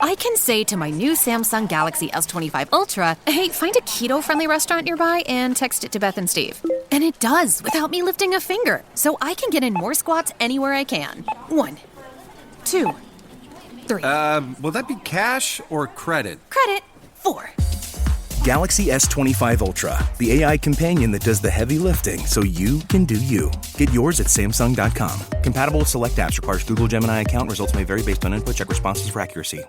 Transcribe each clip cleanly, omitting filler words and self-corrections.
I can say to my new Samsung Galaxy S25 Ultra, hey, find a keto-friendly restaurant nearby and text it to Beth and Steve. And it does, without me lifting a finger. So I can get in more squats anywhere I can. 1, 2, 3. Will that be cash or credit? Credit. 4. Galaxy S25 Ultra, the AI companion that does the heavy lifting so you can do you. Get yours at Samsung.com. Compatible with select apps. Requires Google Gemini account. Results may vary based on input. Check responses for accuracy.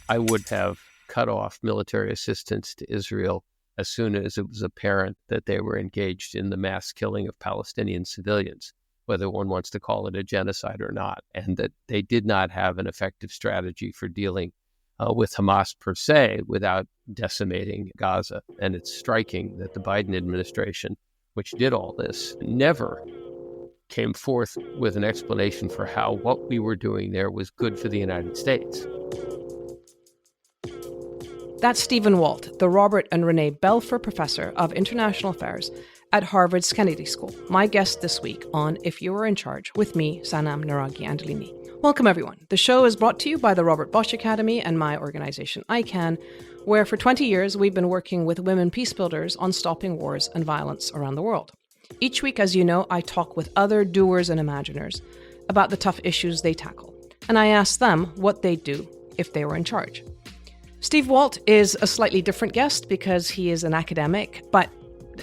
I would have cut off military assistance to Israel as soon as it was apparent that they were engaged in the mass killing of Palestinian civilians, whether one wants to call it a genocide or not, and that they did not have an effective strategy for dealing with Hamas per se without decimating Gaza. And it's striking that the Biden administration, which did all this, never came forth with an explanation for how what we were doing there was good for the United States. That's Stephen Walt, the Robert and Renee Belfer Professor of International Affairs at Harvard's Kennedy School, my guest this week on If You Were in Charge, with me, Sanam Naraghi Anderlini. Welcome, everyone. The show is brought to you by the Robert Bosch Academy and my organization, ICANN, where for 20 years we've been working with women peacebuilders on stopping wars and violence around the world. Each week, as you know, I talk with other doers and imaginers about the tough issues they tackle, and I ask them what they'd do if they were in charge. Steve Walt is a slightly different guest because he is an academic, but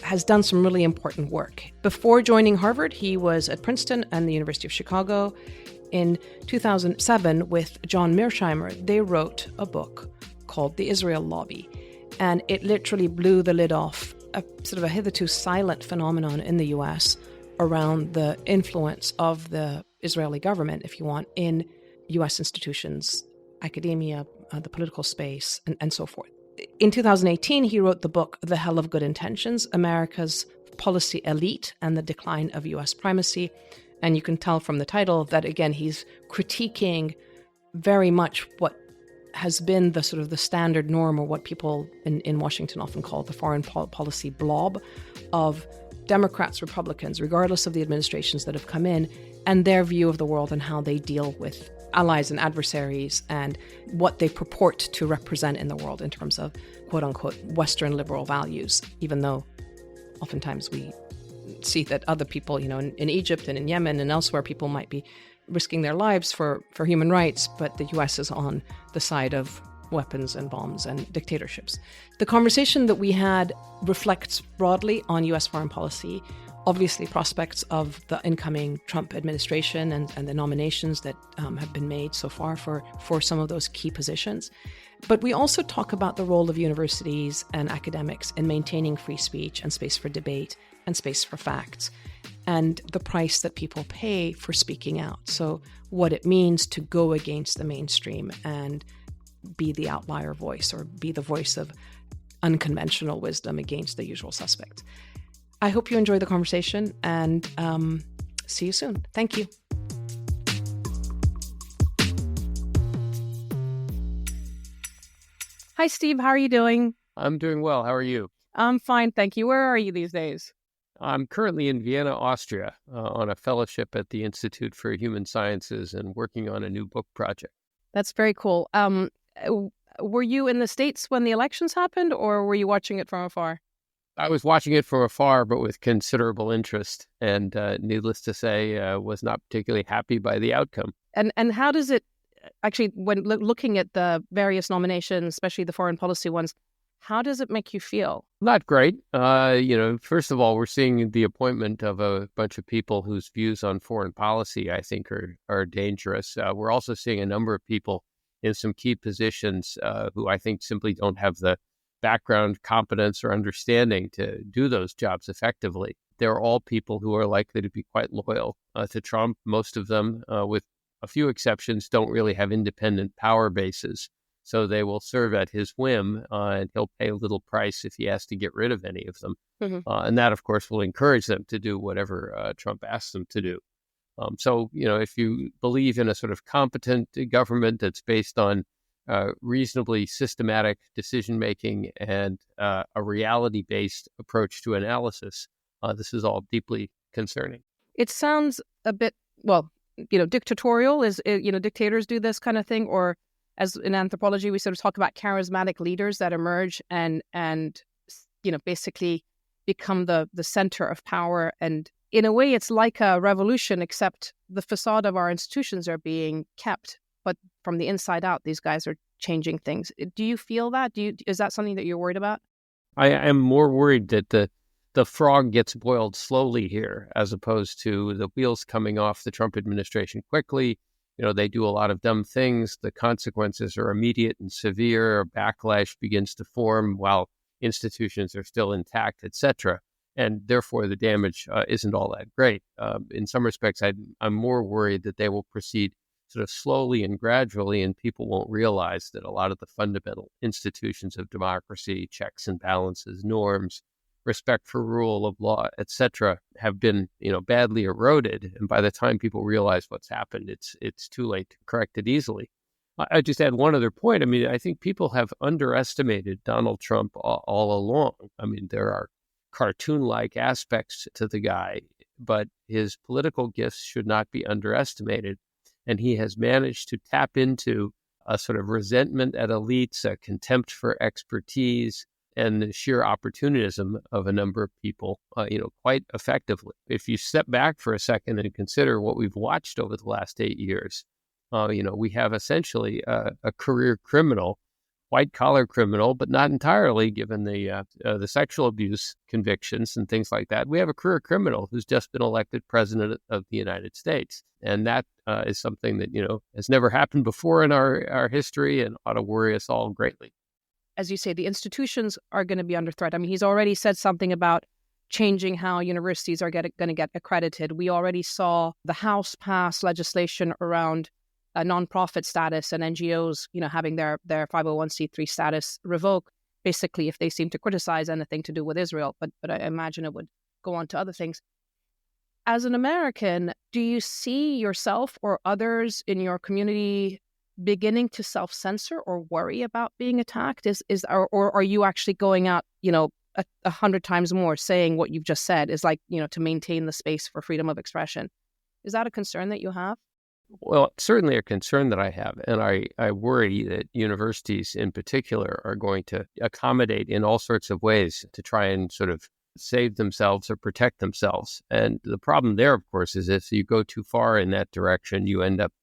has done some really important work. Before joining Harvard, he was at Princeton and the University of Chicago. In 2007, with John Mearsheimer, they wrote a book called The Israel Lobby, and it literally blew the lid off a sort of a hitherto silent phenomenon in the US around the influence of the Israeli government, if you want, in US institutions, academia, the political space, and so forth. In 2018, he wrote the book, The Hell of Good Intentions, America's Policy Elite and the Decline of US Primacy. And you can tell from the title that, again, he's critiquing very much what has been the sort of the standard norm, or what people in Washington often call the foreign policy blob of Democrats, Republicans, regardless of the administrations that have come in, and their view of the world and how they deal with allies and adversaries and what they purport to represent in the world in terms of quote-unquote Western liberal values, even though oftentimes we see that other people, in Egypt and in Yemen and elsewhere, people might be risking their lives for human rights, but the US is on the side of weapons and bombs and dictatorships. The conversation that we had reflects broadly on US foreign policy, obviously prospects of the incoming Trump administration and the nominations that have been made so far for some of those key positions. But we also talk about the role of universities and academics in maintaining free speech and space for debate and space for facts, and the price that people pay for speaking out. So what it means to go against the mainstream and be the outlier voice, or be the voice of unconventional wisdom against the usual suspects. I hope you enjoy the conversation, and see you soon. Thank you. Hi, Steve. How are you doing? I'm doing well. How are you? I'm fine, thank you. Where are you these days? I'm currently in Vienna, Austria, on a fellowship at the Institute for Human Sciences and working on a new book project. That's very cool. Were you in the States when the elections happened, or were you watching it from afar? I was watching it from afar, but with considerable interest, and needless to say, was not particularly happy by the outcome. And how does it, actually, when looking at the various nominations, especially the foreign policy ones, how does it make you feel? Not great. First of all, we're seeing the appointment of a bunch of people whose views on foreign policy, I think, are dangerous. We're also seeing a number of people in some key positions who I think simply don't have the background, competence, or understanding to do those jobs effectively. They're all people who are likely to be quite loyal to Trump. Most of them, with a few exceptions, don't really have independent power bases. So they will serve at his whim, and he'll pay a little price if he has to get rid of any of them. Mm-hmm. And that, of course, will encourage them to do whatever Trump asks them to do. If you believe in a sort of competent government that's based on reasonably systematic decision-making and a reality-based approach to analysis, this is all deeply concerning. It sounds a bit, well, dictatorial. Dictators do this kind of thing, or as in anthropology, we sort of talk about charismatic leaders that emerge and basically become the center of power. And in a way, it's like a revolution, except the facade of our institutions are being kept, but from the inside out, these guys are changing things. Do you feel that? Is that something that you're worried about? I am more worried that the frog gets boiled slowly here, as opposed to the wheels coming off the Trump administration quickly. They do a lot of dumb things. The consequences are immediate and severe. Backlash begins to form while institutions are still intact, etc. And therefore, the damage isn't all that great. In some respects, I'm more worried that they will proceed sort of slowly and gradually, and people won't realize that a lot of the fundamental institutions of democracy, checks and balances, norms, respect for rule of law, etc., have been, badly eroded. And by the time people realize what's happened, it's too late to correct it easily. I just add one other point. I mean, I think people have underestimated Donald Trump all along. I mean, there are cartoon-like aspects to the guy, but his political gifts should not be underestimated. And he has managed to tap into a sort of resentment at elites, a contempt for expertise, and the sheer opportunism of a number of people, quite effectively. If you step back for a second and consider what we've watched over the last 8 years, we have essentially a career criminal, white-collar criminal, but not entirely, given the sexual abuse convictions and things like that. We have a career criminal who's just been elected president of the United States. And that is something that, has never happened before in our history and ought to worry us all greatly. As you say, the institutions are going to be under threat. I mean, he's already said something about changing how universities are going to get accredited. We already saw the House pass legislation around nonprofit status and NGOs, having their 501c3 status revoked, basically if they seem to criticize anything to do with Israel. But I imagine it would go on to other things. As an American, do you see yourself or others in your community beginning to self-censor or worry about being attacked? Or are you actually going out, 100 times more saying what you've just said is like, to maintain the space for freedom of expression? Is that a concern that you have? Well, certainly a concern that I have. And I worry that universities in particular are going to accommodate in all sorts of ways to try and sort of save themselves or protect themselves. And the problem there, of course, is if you go too far in that direction, you end up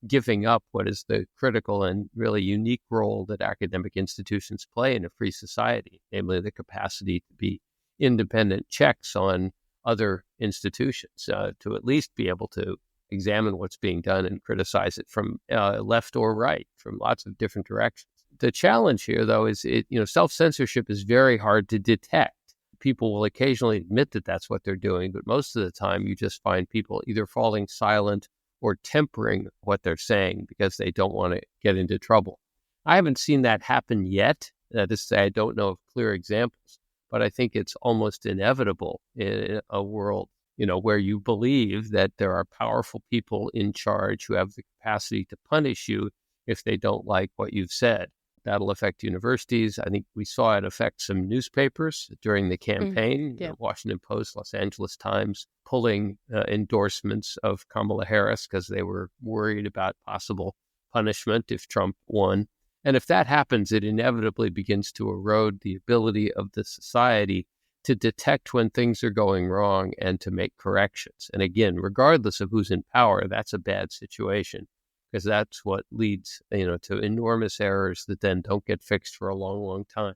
giving up what is the critical and really unique role that academic institutions play in a free society, namely the capacity to be independent checks on other institutions, to at least be able to examine what's being done and criticize it from left or right, from lots of different directions. The challenge here, though, is self-censorship is very hard to detect. People will occasionally admit that that's what they're doing, but most of the time you just find people either falling silent or tempering what they're saying because they don't want to get into trouble. I haven't seen that happen yet. That is to say, I don't know of clear examples, but I think it's almost inevitable in a world, where you believe that there are powerful people in charge who have the capacity to punish you if they don't like what you've said. That'll affect universities. I think we saw it affect some newspapers during the campaign. Yeah. Washington Post, Los Angeles Times, pulling endorsements of Kamala Harris because they were worried about possible punishment if Trump won. And if that happens, it inevitably begins to erode the ability of the society to detect when things are going wrong and to make corrections. And again, regardless of who's in power, that's a bad situation, because that's what leads, to enormous errors that then don't get fixed for a long, long time.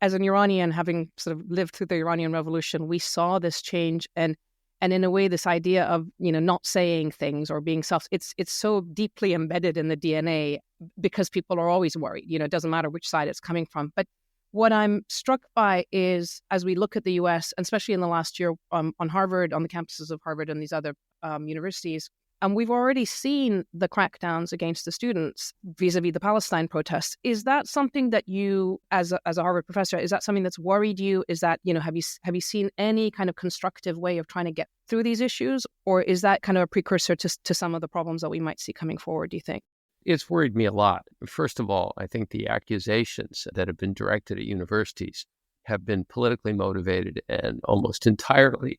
As an Iranian, having sort of lived through the Iranian Revolution, we saw this change, and in a way, this idea of not saying things or being it's so deeply embedded in the DNA because people are always worried. It doesn't matter which side it's coming from. But what I'm struck by is, as we look at the U.S., and especially in the last year on Harvard, on the campuses of Harvard and these other universities, and we've already seen the crackdowns against the students vis-a-vis the Palestine protests. Is that something that you, as a Harvard professor, is that something that's worried you? Is that, have you seen any kind of constructive way of trying to get through these issues? Or is that kind of a precursor to some of the problems that we might see coming forward, do you think? It's worried me a lot. First of all, I think the accusations that have been directed at universities have been politically motivated and almost entirely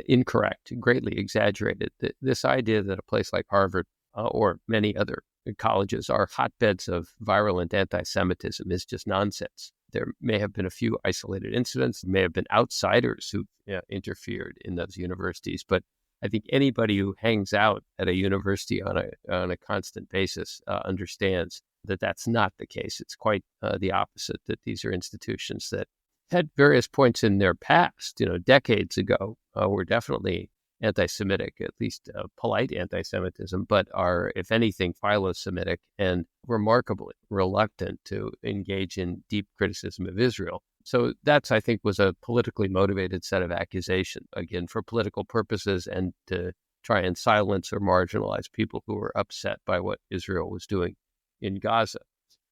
incorrect, greatly exaggerated. This idea that a place like Harvard or many other colleges are hotbeds of virulent anti-Semitism is just nonsense. There may have been a few isolated incidents, may have been outsiders who interfered in those universities, but I think anybody who hangs out at a university on a constant basis understands that that's not the case. It's quite the opposite, that these are institutions that had various points in their past, decades ago, were definitely anti-Semitic, at least polite anti-Semitism, but are, if anything, philo-Semitic and remarkably reluctant to engage in deep criticism of Israel. So that's, I think, was a politically motivated set of accusations, again, for political purposes and to try and silence or marginalize people who were upset by what Israel was doing in Gaza.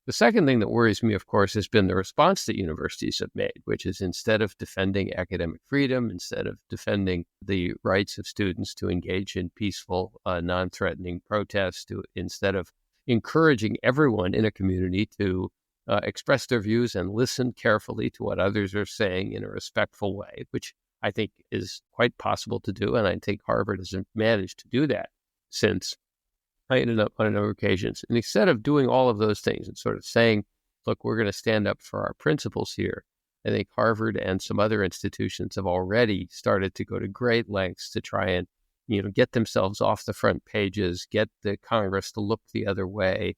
The second thing that worries me, of course, has been the response that universities have made, which is instead of defending academic freedom, instead of defending the rights of students to engage in peaceful, non-threatening protests, instead of encouraging everyone in a community to express their views and listen carefully to what others are saying in a respectful way, which I think is quite possible to do. And I think Harvard has managed to do that since I ended up on a number of occasions. And instead of doing all of those things and sort of saying, look, we're going to stand up for our principles here, I think Harvard and some other institutions have already started to go to great lengths to try and, get themselves off the front pages, get the Congress to look the other way,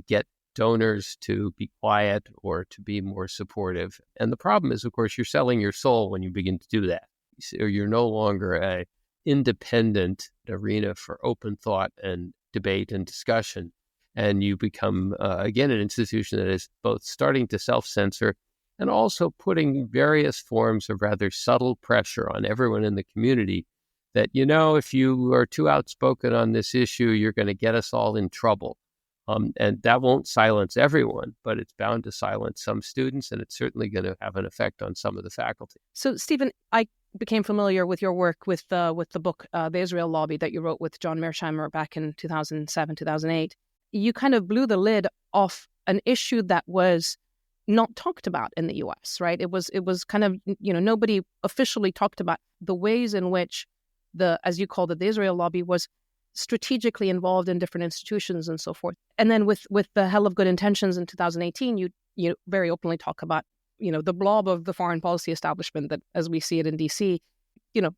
get donors to be quiet or to be more supportive. And the problem is, of course, you're selling your soul when you begin to do that. So you're no longer an independent arena for open thought and debate and discussion. And you become, again, an institution that is both starting to self-censor and also putting various forms of rather subtle pressure on everyone in the community that, if you are too outspoken on this issue, you're going to get us all in trouble. And that won't silence everyone, but it's bound to silence some students, and it's certainly going to have an effect on some of the faculty. So, Stephen, I became familiar with your work with the book, The Israel Lobby, that you wrote with John Mearsheimer back in 2007, 2008. You kind of blew the lid off an issue that was not talked about in the U.S., right? It was kind of, nobody officially talked about the ways in which as you called it, the Israel Lobby was strategically involved in different institutions and so forth. And then with the Hell of Good Intentions in 2018, you very openly talk about, the blob of the foreign policy establishment that, as we see it in DC,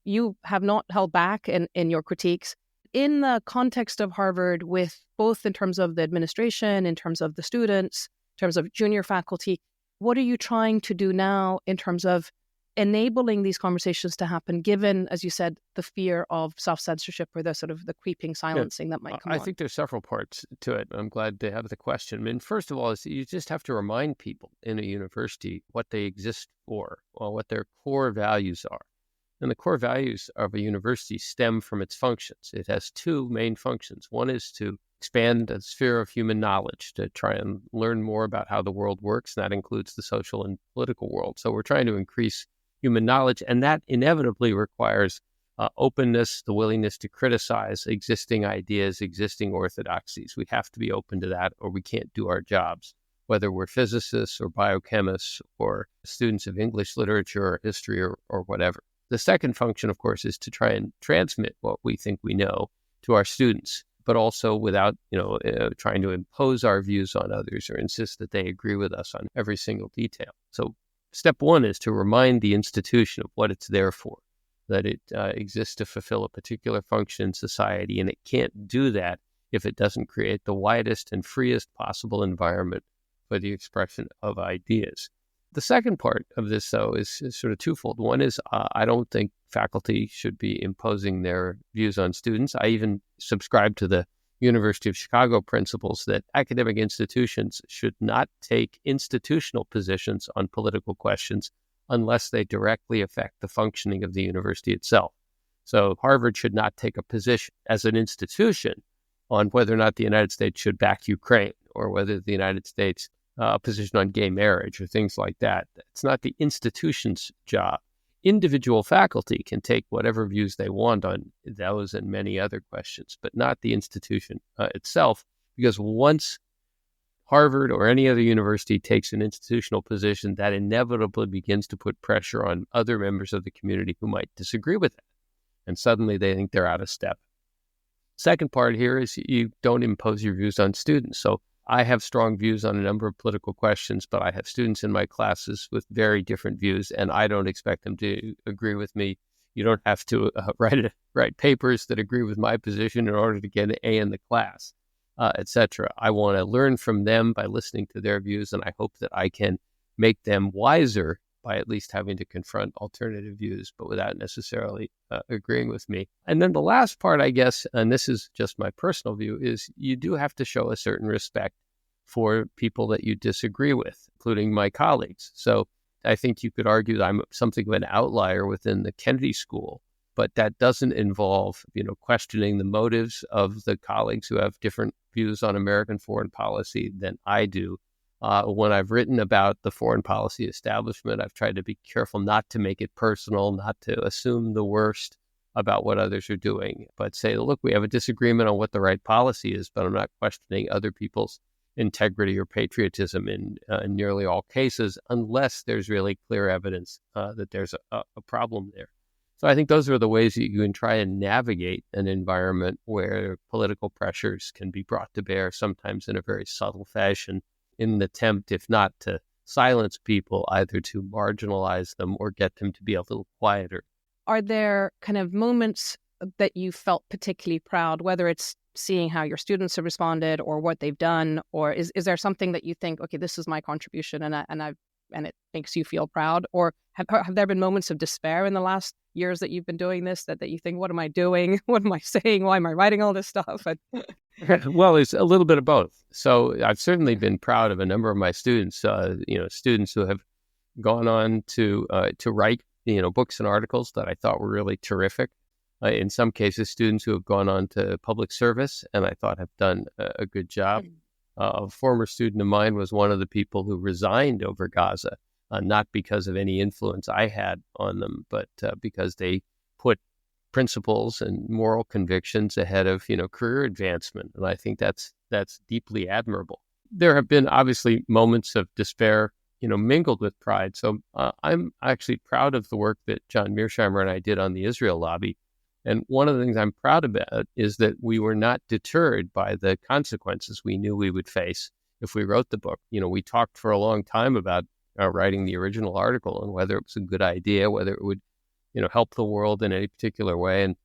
you have not held back in your critiques. In the context of Harvard, with both in terms of the administration, in terms of the students, in terms of junior faculty, what are you trying to do now in terms of enabling these conversations to happen, given, as you said, the fear of self-censorship or the sort of the creeping silencing that might come on? I think there's several parts to it. I'm glad to have the question. I mean, first of all, is you just have to remind people in a university what they exist for, or what their core values are. And the core values of a university stem from its functions. It has two main functions. One is to expand the sphere of human knowledge, to try and learn more about how the world works, and that includes the social and political world. So we're trying to increase human knowledge, and that inevitably requires openness, the willingness to criticize existing ideas, existing orthodoxies. We have to be open to that, or we can't do our jobs, whether we're physicists or biochemists or students of English literature or history or whatever. The second function, of course, is to try and transmit what we think we know to our students, but also without, trying to impose our views on others or insist that they agree with us on every single detail. So step one is to remind the institution of what it's there for, that it exists to fulfill a particular function in society, and it can't do that if it doesn't create the widest and freest possible environment for the expression of ideas. The second part of this, though, is sort of twofold. One is I don't think faculty should be imposing their views on students. I even subscribe to the University of Chicago principles that academic institutions should not take institutional positions on political questions unless they directly affect the functioning of the university itself. So Harvard should not take a position as an institution on whether or not the United States should back Ukraine, or whether the United States a position on gay marriage or things like that. It's not the institution's job. Individual faculty can take whatever views they want on those and many other questions, but not the institution itself, because once Harvard or any other university takes an institutional position, that inevitably begins to put pressure on other members of the community who might disagree with that. and suddenly they think they're out of step. Second part here is you don't impose your views on students. So I have strong views on a number of political questions, but I have students in my classes with very different views, and I don't expect them to agree with me. You don't have to write papers that agree with my position in order to get an A in the class, etc. I want to learn from them by listening to their views, and I hope that I can make them wiser by at least having to confront alternative views, but without necessarily agreeing with me. And then the last part, I guess, and this is just my personal view, is you do have to show a certain respect for people that you disagree with, including my colleagues. So I think you could argue that I'm something of an outlier within the Kennedy School, but that doesn't involve, questioning the motives of the colleagues who have different views on American foreign policy than I do. When I've written about the foreign policy establishment, I've tried to be careful not to make it personal, not to assume the worst about what others are doing, but say, look, we have a disagreement on what the right policy is, but I'm not questioning other people's integrity or patriotism in nearly all cases, unless there's really clear evidence that there's a problem there. So I think those are the ways that you can try and navigate an environment where political pressures can be brought to bear, sometimes in a very subtle fashion, in an attempt, if not to silence people, either to marginalize them or get them to be a little quieter. Are there kind of moments that you felt particularly proud, whether it's seeing how your students have responded or what they've done, or is there something that you think, okay, this is my contribution and it makes you feel proud? Or have there been moments of despair in the last years that you've been doing this, that you think, what am I doing? What am I saying? Why am I writing all this stuff? Well, it's a little bit of both. So I've certainly been proud of a number of my students, students who have gone on to write, books and articles that I thought were really terrific. In some cases, students who have gone on to public service and I thought have done a good job. A former student of mine was one of the people who resigned over Gaza, not because of any influence I had on them, but because they put principles and moral convictions ahead of, career advancement. And I think that's deeply admirable. There have been obviously moments of despair, mingled with pride. So I'm actually proud of the work that John Mearsheimer and I did on the Israel lobby. And one of the things I'm proud about is that we were not deterred by the consequences we knew we would face if we wrote the book. We talked for a long time about writing the original article and whether it was a good idea, whether it would, help the world in any particular way. And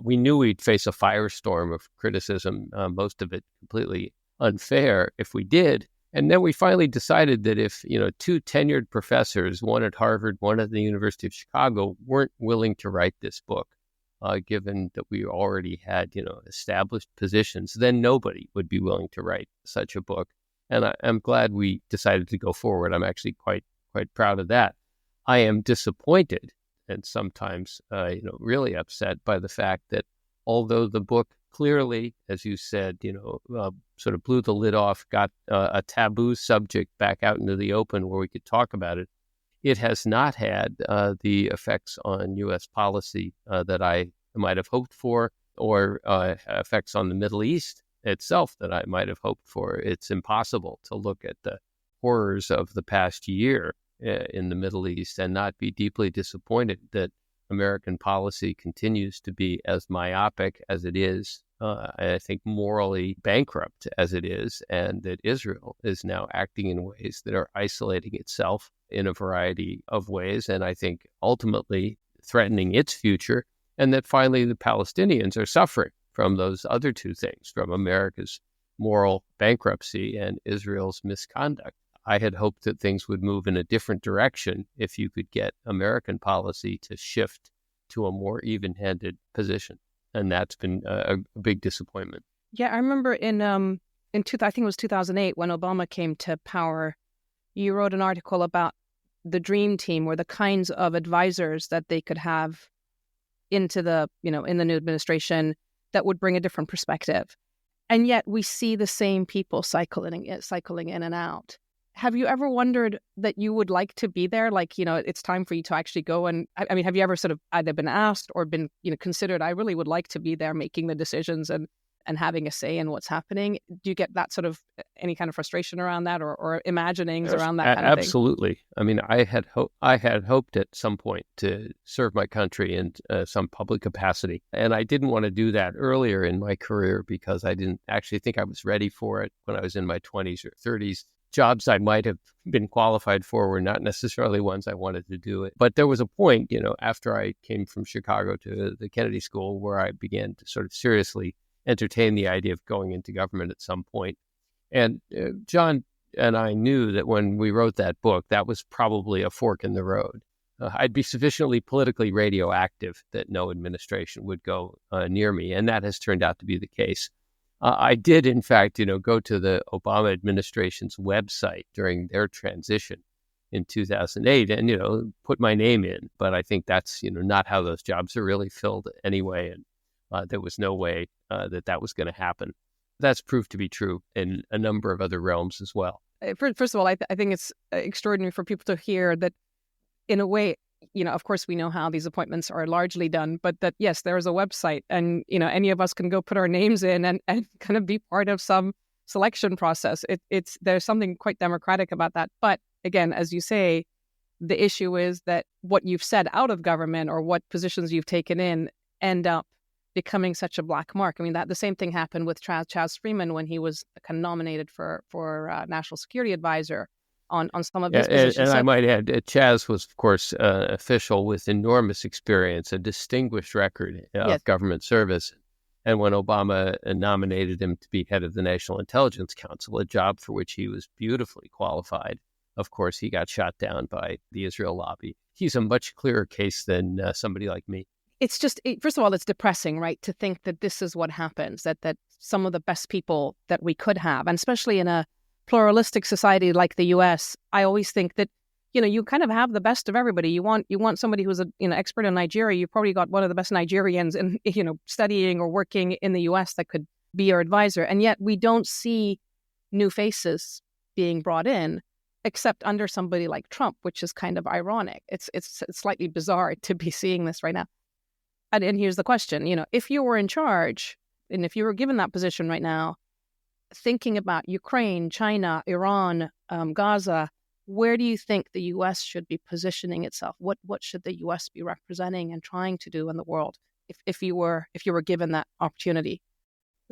we knew we'd face a firestorm of criticism, most of it completely unfair if we did. And then we finally decided that if, two tenured professors, one at Harvard, one at the University of Chicago, weren't willing to write this book, given that we already had, established positions, then nobody would be willing to write such a book. And I'm glad we decided to go forward. I'm actually quite proud of that. I am disappointed and sometimes, really upset by the fact that although the book clearly, as you said, sort of blew the lid off, got a taboo subject back out into the open where we could talk about it, it has not had the effects on U.S. policy that I might have hoped for, or effects on the Middle East itself that I might have hoped for. It's impossible to look at the horrors of the past year in the Middle East and not be deeply disappointed that American policy continues to be as myopic as it is, and I think morally bankrupt as it is, and that Israel is now acting in ways that are isolating itself in a variety of ways, and I think ultimately threatening its future, and that finally the Palestinians are suffering from those other two things, from America's moral bankruptcy and Israel's misconduct. I had hoped that things would move in a different direction if you could get American policy to shift to a more even-handed position. And that's been a big disappointment. Yeah, I remember I think it was 2008, when Obama came to power, you wrote an article about the dream team, or the kinds of advisors that they could have into the, in the new administration that would bring a different perspective. And yet we see the same people cycling in and out. Have you ever wondered that you would like to be there? Like, it's time for you to actually go. And I mean, have you ever sort of either been asked or been, considered, I really would like to be there making the decisions and and having a say in what's happening. Do you get that sort of any kind of frustration around that, or imaginings around that kind of thing? Absolutely. I mean, I had hoped at some point to serve my country in some public capacity, and I didn't want to do that earlier in my career because I didn't actually think I was ready for it when I was in my 20s or 30s. Jobs I might have been qualified for were not necessarily ones I wanted to do it. But there was a point, after I came from Chicago to the Kennedy School, where I began to sort of seriously entertain the idea of going into government at some point. And John and I knew that when we wrote that book, that was probably a fork in the road. I'd be sufficiently politically radioactive that no administration would go near me, and that has turned out to be the case. I did, in fact, go to the Obama administration's website during their transition in 2008 and, put my name in. But I think that's, not how those jobs are really filled anyway. And there was no way that was going to happen. That's proved to be true in a number of other realms as well. First of all, I think it's extraordinary for people to hear that, in a way, of course, we know how these appointments are largely done, but that, yes, there is a website and, any of us can go put our names in and kind of be part of some selection process. There's something quite democratic about that. But again, as you say, the issue is that what you've said out of government or what positions you've taken in end up becoming such a black mark. I mean, the same thing happened with Chaz Freeman when he was kind of nominated for National Security Advisor on some of his positions. And I might add, Chaz was, of course, an official with enormous experience, a distinguished record of government service. And when Obama nominated him to be head of the National Intelligence Council, a job for which he was beautifully qualified, of course, he got shot down by the Israel lobby. He's a much clearer case than somebody like me. It's just, first of all, it's depressing, right, to think that this is what happens, that some of the best people that we could have, and especially in a pluralistic society like the U.S., I always think that, you kind of have the best of everybody. You want somebody who's an expert in Nigeria. You've probably got one of the best Nigerians in, studying or working in the U.S. that could be your advisor. And yet we don't see new faces being brought in, except under somebody like Trump, which is kind of ironic. It's slightly bizarre to be seeing this right now. And here's the question, if you were in charge and if you were given that position right now, thinking about Ukraine, China, Iran, Gaza, where do you think the U.S. should be positioning itself? What should the U.S. be representing and trying to do in the world if you were given that opportunity?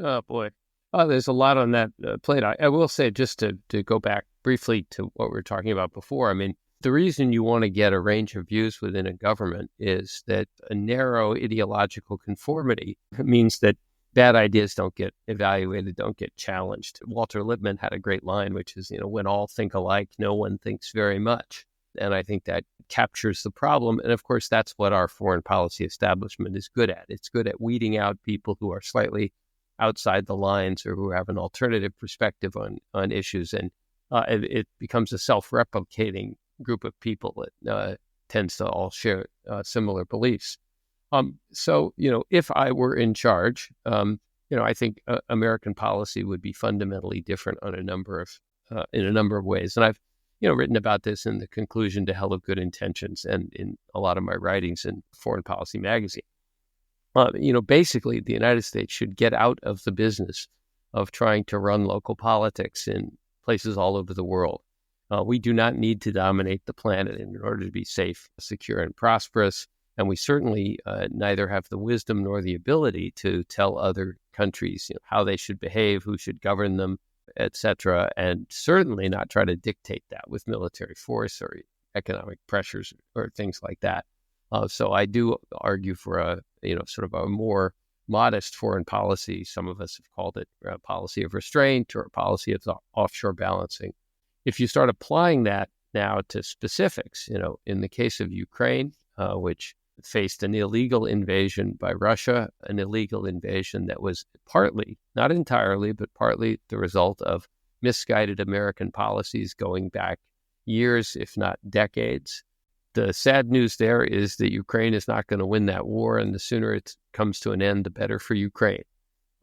Oh, boy. There's a lot on that plate. I will say, just to go back briefly to what we were talking about before, I mean, the reason you want to get a range of views within a government is that a narrow ideological conformity means that bad ideas don't get evaluated, don't get challenged. Walter Lippmann had a great line, which is, when all think alike, no one thinks very much. And I think that captures the problem. And of course, that's what our foreign policy establishment is good at. It's good at weeding out people who are slightly outside the lines or who have an alternative perspective on issues. And it becomes a self-replicating group of people that tends to all share similar beliefs. So, if I were in charge, I think American policy would be fundamentally different on in a number of ways. And I've, written about this in the Conclusion to Hell of Good Intentions and in a lot of my writings in Foreign Policy magazine. Basically, the United States should get out of the business of trying to run local politics in places all over the world. We do not need to dominate the planet in order to be safe, secure, and prosperous. And we certainly neither have the wisdom nor the ability to tell other countries how they should behave, who should govern them, etc. And certainly not try to dictate that with military force or economic pressures or things like that. So I do argue for a sort of a more modest foreign policy. Some of us have called it a policy of restraint or a policy of offshore balancing. If you start applying that now to specifics, in the case of Ukraine, which faced an illegal invasion by Russia, an illegal invasion that was partly, not entirely, but partly the result of misguided American policies going back years, if not decades. The sad news there is that Ukraine is not going to win that war, and the sooner it comes to an end, the better for Ukraine.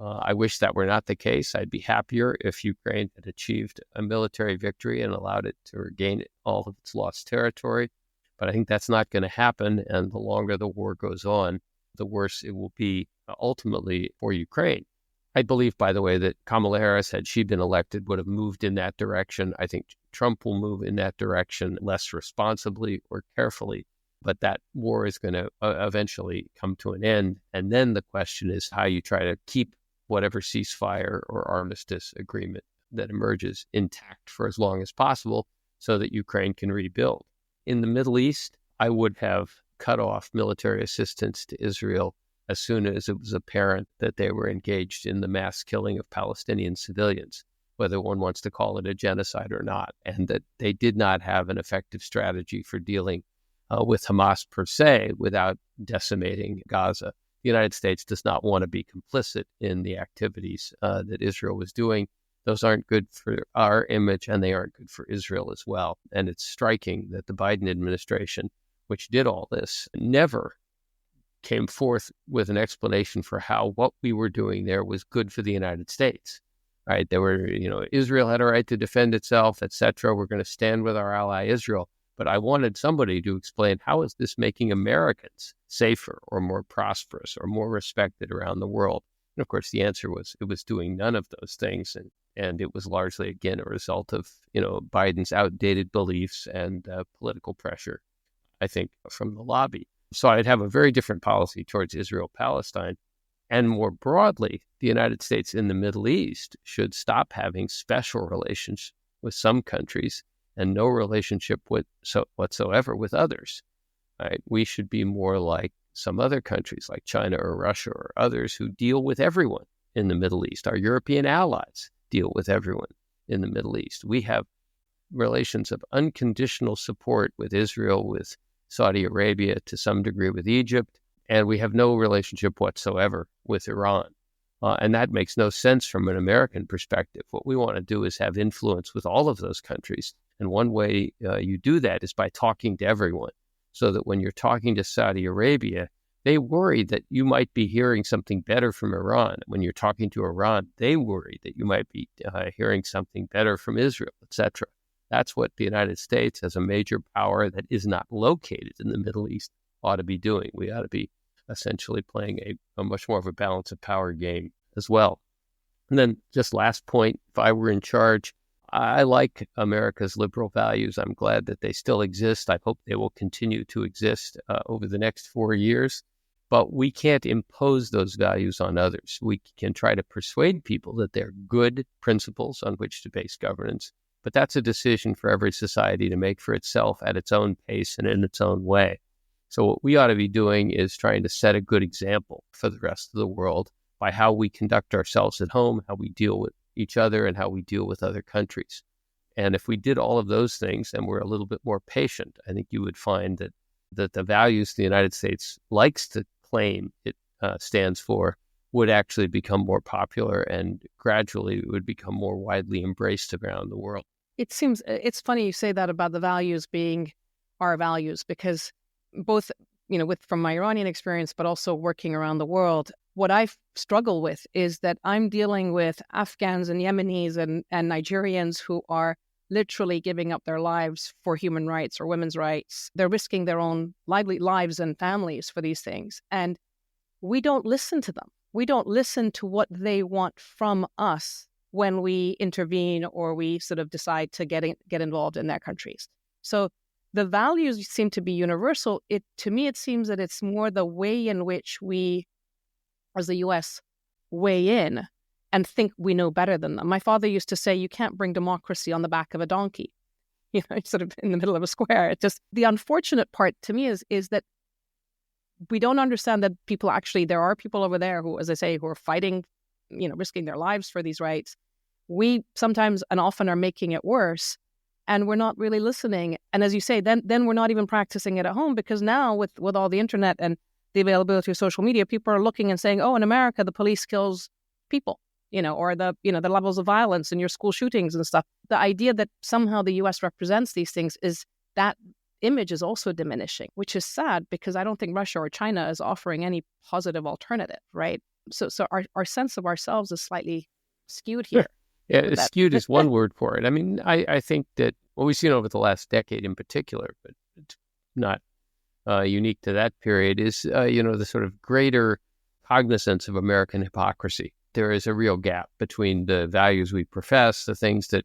I wish that were not the case. I'd be happier if Ukraine had achieved a military victory and allowed it to regain all of its lost territory. But I think that's not going to happen. And the longer the war goes on, the worse it will be ultimately for Ukraine. I believe, by the way, that Kamala Harris, had she been elected, would have moved in that direction. I think Trump will move in that direction less responsibly or carefully, but that war is going to eventually come to an end. And then the question is how you try to keep whatever ceasefire or armistice agreement that emerges intact for as long as possible so that Ukraine can rebuild. In the Middle East, I would have cut off military assistance to Israel as soon as it was apparent that they were engaged in the mass killing of Palestinian civilians, whether one wants to call it a genocide or not, and that they did not have an effective strategy for dealing with Hamas per se without decimating Gaza. The United States does not want to be complicit in the activities that Israel was doing. Those aren't good for our image, and they aren't good for Israel as well. And it's striking that the Biden administration, which did all this, never came forth with an explanation for how what we were doing there was good for the United States. Right? There were, Israel had a right to defend itself, etc. We're going to stand with our ally Israel. But I wanted somebody to explain, how is this making Americans safer or more prosperous or more respected around the world? And of course, the answer was it was doing none of those things. And it was largely, again, a result of, Biden's outdated beliefs and political pressure, I think, from the lobby. So I'd have a very different policy towards Israel-Palestine. And more broadly, the United States in the Middle East should stop having special relations with some countries and no relationship whatsoever with others. Right? We should be more like some other countries like China or Russia or others who deal with everyone in the Middle East. Our European allies deal with everyone in the Middle East. We have relations of unconditional support with Israel, with Saudi Arabia, to some degree with Egypt, and we have no relationship whatsoever with Iran. And that makes no sense from an American perspective. What we want to do is have influence with all of those countries. And one way you do that is by talking to everyone, so that when you're talking to Saudi Arabia, they worry that you might be hearing something better from Iran. When you're talking to Iran, they worry that you might be hearing something better from Israel, etc. That's what the United States, as a major power that is not located in the Middle East, ought to be doing. We ought to be essentially playing a much more of a balance of power game as well. And then just last point, if I were in charge, I like America's liberal values. I'm glad that they still exist. I hope they will continue to exist over the next 4 years. But we can't impose those values on others. We can try to persuade people that they're good principles on which to base governance. But that's a decision for every society to make for itself at its own pace and in its own way. So what we ought to be doing is trying to set a good example for the rest of the world by how we conduct ourselves at home, how we deal with each other, and how we deal with other countries. And if we did all of those things and we're a little bit more patient, I think you would find that the values the United States likes to claim it stands for would actually become more popular, and gradually it would become more widely embraced around the world. It seems, it's funny you say that about the values being our values, because both, from my Iranian experience, but also working around the world, what I struggle with is that I'm dealing with Afghans and Yemenis and Nigerians who are literally giving up their lives for human rights or women's rights. They're risking their own lives and families for these things. And we don't listen to them. We don't listen to what they want from us when we intervene or we sort of decide to get involved in their countries. So the values seem to be universal. To me, it seems that it's more the way in which we, as the U.S., weigh in and think we know better than them. My father used to say, you can't bring democracy on the back of a donkey, sort of in the middle of a square. It's just the unfortunate part to me is that we don't understand that there are people over there who, as I say, who are fighting, risking their lives for these rights. We sometimes and often are making it worse, and we're not really listening. And as you say, then we're not even practicing it at home, because now with all the internet and the availability of social media, people are looking and saying, oh, in America, the police kills people, or the levels of violence in your school shootings and stuff. The idea that somehow the U.S. represents these things, is that image is also diminishing, which is sad, because I don't think Russia or China is offering any positive alternative, right? So our sense of ourselves is slightly skewed here. Yeah, skewed is one word for it. I mean, I think that what we've seen over the last decade in particular, but it's not unique to that period, is, the sort of greater cognizance of American hypocrisy. there is a real gap between the values we profess, the things that,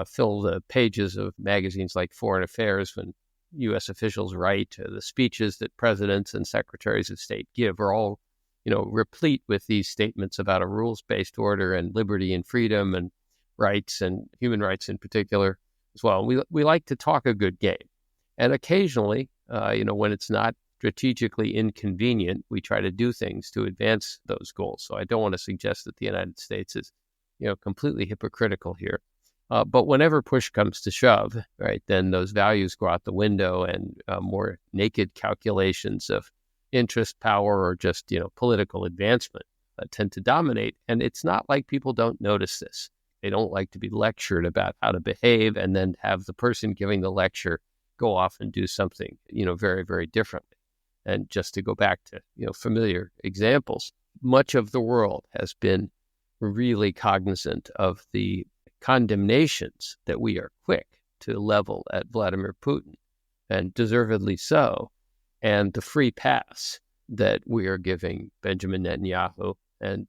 fill the pages of magazines like Foreign Affairs when U.S. officials write, the speeches that presidents and secretaries of state give are all, replete with these statements about a rules-based order and liberty and freedom and rights and human rights in particular as well. We like to talk a good game. And occasionally, when it's not strategically inconvenient, we try to do things to advance those goals. So I don't want to suggest that the United States is, completely hypocritical here. But whenever push comes to shove, right, then those values go out the window and more naked calculations of interest, power, or just, political advancement tend to dominate. And it's not like people don't notice this. They don't like to be lectured about how to behave and then have the person giving the lecture go off and do something, very, very differently. And just to go back to, familiar examples, much of the world has been really cognizant of the condemnations that we are quick to level at Vladimir Putin, and deservedly so, and the free pass that we are giving Benjamin Netanyahu and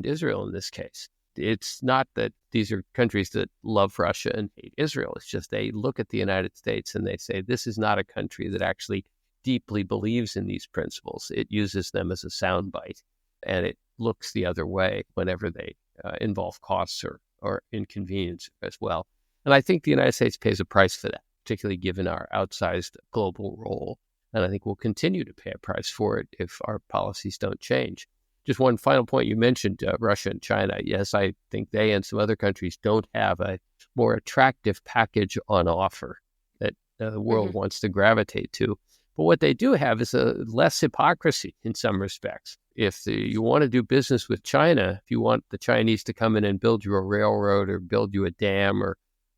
Israel in this case. It's not that these are countries that love Russia and hate Israel. It's just they look at the United States and they say, this is not a country that actually deeply believes in these principles. It uses them as a soundbite, and it looks the other way whenever they involve costs or inconvenience as well. And I think the United States pays a price for that, particularly given our outsized global role. And I think we'll continue to pay a price for it if our policies don't change. Just one final point. You mentioned Russia and China. Yes, I think they and some other countries don't have a more attractive package on offer that the world wants to gravitate to. But what they do have is a less hypocrisy in some respects. If you want to do business with China, if you want the Chinese to come in and build you a railroad or build you a dam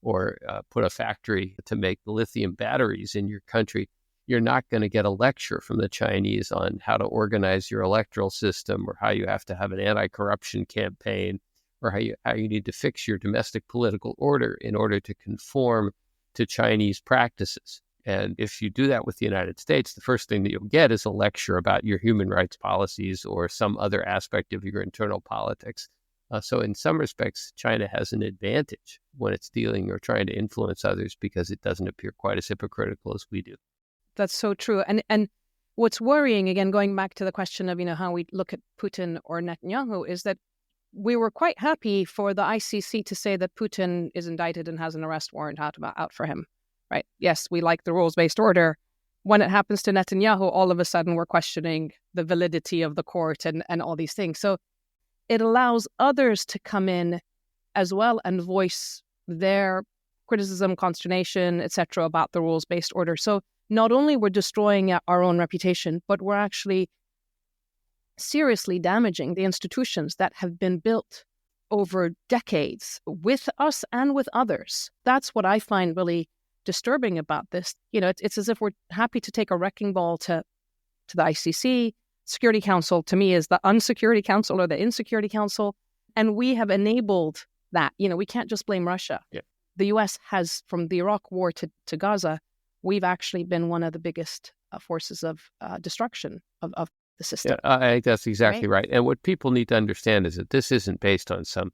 or put a factory to make lithium batteries in your country, you're not going to get a lecture from the Chinese on how to organize your electoral system or how you have to have an anti-corruption campaign or how you need to fix your domestic political order in order to conform to Chinese practices. And if you do that with the United States, the first thing that you'll get is a lecture about your human rights policies or some other aspect of your internal politics. So in some respects, China has an advantage when it's dealing or trying to influence others because it doesn't appear quite as hypocritical as we do. That's so true. And what's worrying, again, going back to the question of, how we look at Putin or Netanyahu, is that we were quite happy for the ICC to say that Putin is indicted and has an arrest warrant out for him. Right. Yes, we like the rules-based order. When it happens to Netanyahu, all of a sudden we're questioning the validity of the court and all these things. So it allows others to come in as well and voice their criticism, consternation, etc. about the rules-based order. So not only we're destroying our own reputation, but we're actually seriously damaging the institutions that have been built over decades with us and with others. That's what I find really disturbing about this. It's as if we're happy to take a wrecking ball to the ICC. Security Council, to me, is the unsecurity council or the insecurity council. And we have enabled that. We can't just blame Russia. Yeah. The U.S. has, from the Iraq war to Gaza, we've actually been one of the biggest forces of destruction of the system. Yeah, I think that's exactly right. And what people need to understand is that this isn't based on some,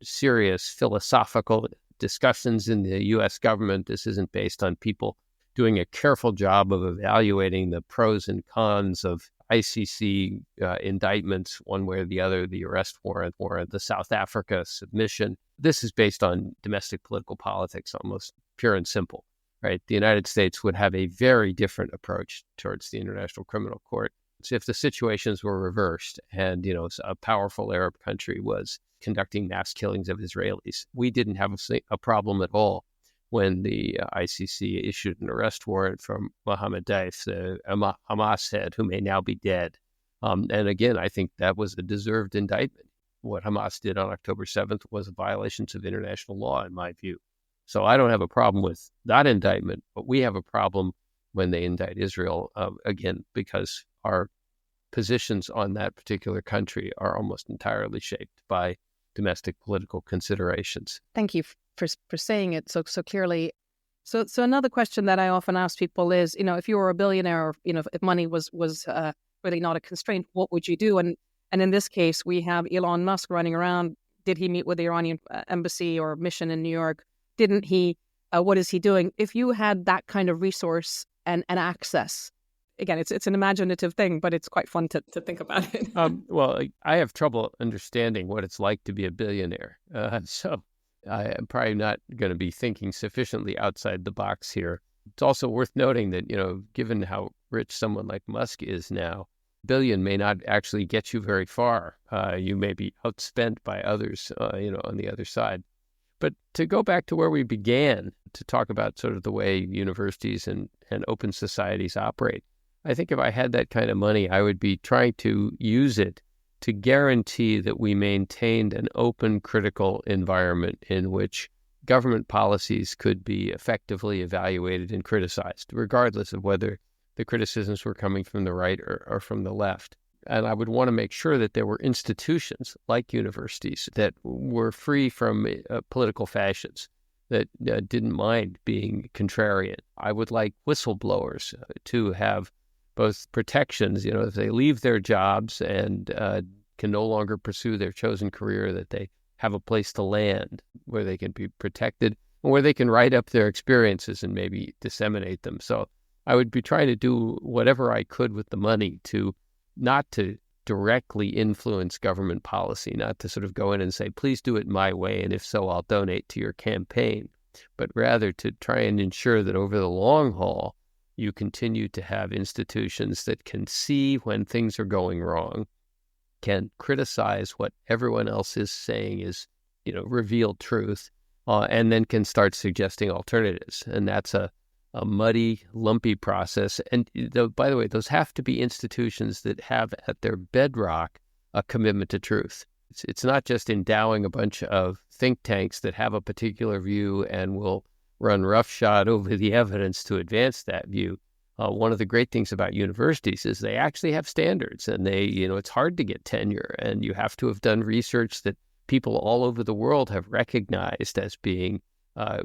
serious philosophical discussions in the U.S. government. This isn't based on people doing a careful job of evaluating the pros and cons of ICC indictments, one way or the other, the arrest warrant or the South Africa submission. This is based on domestic political politics, almost pure and simple, right? The United States would have a very different approach towards the International Criminal Court if the situations were reversed and, a powerful Arab country was conducting mass killings of Israelis. We didn't have a problem at all when the ICC issued an arrest warrant for Mohammed Daif, the Hamas head, who may now be dead. And again, I think that was a deserved indictment. What Hamas did on October 7th was violations of international law, in my view. So I don't have a problem with that indictment, but we have a problem when they indict Israel, again, because our positions on that particular country are almost entirely shaped by domestic political considerations. Thank you for saying it so clearly. So another question that I often ask people is, if you were a billionaire, or, if money was really not a constraint, what would you do? And And in this case, we have Elon Musk running around. Did he meet with the Iranian embassy or mission in New York? Didn't he? What is he doing? If you had that kind of resource and access, again, it's an imaginative thing, but it's quite fun to think about it. Well, I have trouble understanding what it's like to be a billionaire. So I'm probably not going to be thinking sufficiently outside the box here. It's also worth noting that, given how rich someone like Musk is now, billion may not actually get you very far. You may be outspent by others, on the other side. But to go back to where we began to talk about sort of the way universities and open societies operate, I think if I had that kind of money, I would be trying to use it to guarantee that we maintained an open, critical environment in which government policies could be effectively evaluated and criticized, regardless of whether the criticisms were coming from the right or from the left. And I would want to make sure that there were institutions like universities that were free from political fascists, that didn't mind being contrarian. I would like whistleblowers to have both protections, if they leave their jobs and can no longer pursue their chosen career, that they have a place to land where they can be protected and where they can write up their experiences and maybe disseminate them. So I would be trying to do whatever I could with the money not to directly influence government policy, not to sort of go in and say, please do it my way, and if so, I'll donate to your campaign, but rather to try and ensure that over the long haul, you continue to have institutions that can see when things are going wrong, can criticize what everyone else is saying is, revealed truth, and then can start suggesting alternatives. And that's a muddy, lumpy process. And by the way, those have to be institutions that have at their bedrock a commitment to truth. It's not just endowing a bunch of think tanks that have a particular view and will run roughshod over the evidence to advance that view. One of the great things about universities is they actually have standards, and it's hard to get tenure, and you have to have done research that people all over the world have recognized as being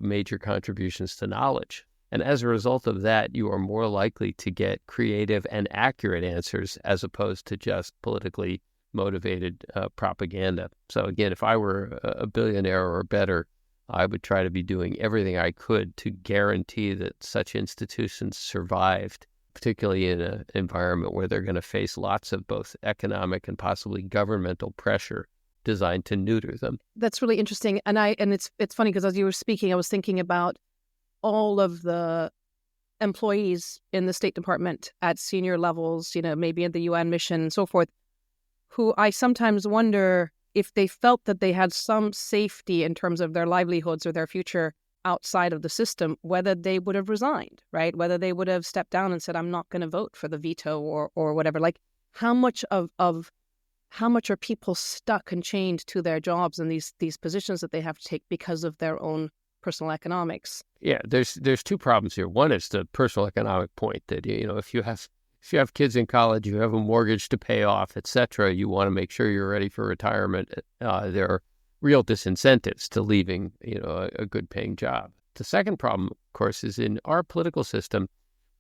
major contributions to knowledge. And as a result of that, you are more likely to get creative and accurate answers as opposed to just politically motivated propaganda. So again, if I were a billionaire or better, I would try to be doing everything I could to guarantee that such institutions survived, particularly in an environment where they're going to face lots of both economic and possibly governmental pressure designed to neuter them. That's really interesting. And it's funny because as you were speaking, I was thinking about all of the employees in the State Department at senior levels, maybe in the UN mission and so forth, who I sometimes wonder if they felt that they had some safety in terms of their livelihoods or their future outside of the system, whether they would have resigned, right? Whether they would have stepped down and said, I'm not going to vote for the veto or whatever. Like how much are people stuck and chained to their jobs and these positions that they have to take because of their own personal economics? Yeah, there's two problems here. One is the personal economic point that, if you have kids in college, you have a mortgage to pay off, et cetera, you want to make sure you're ready for retirement. There are real disincentives to leaving, a good paying job. The second problem, of course, is in our political system,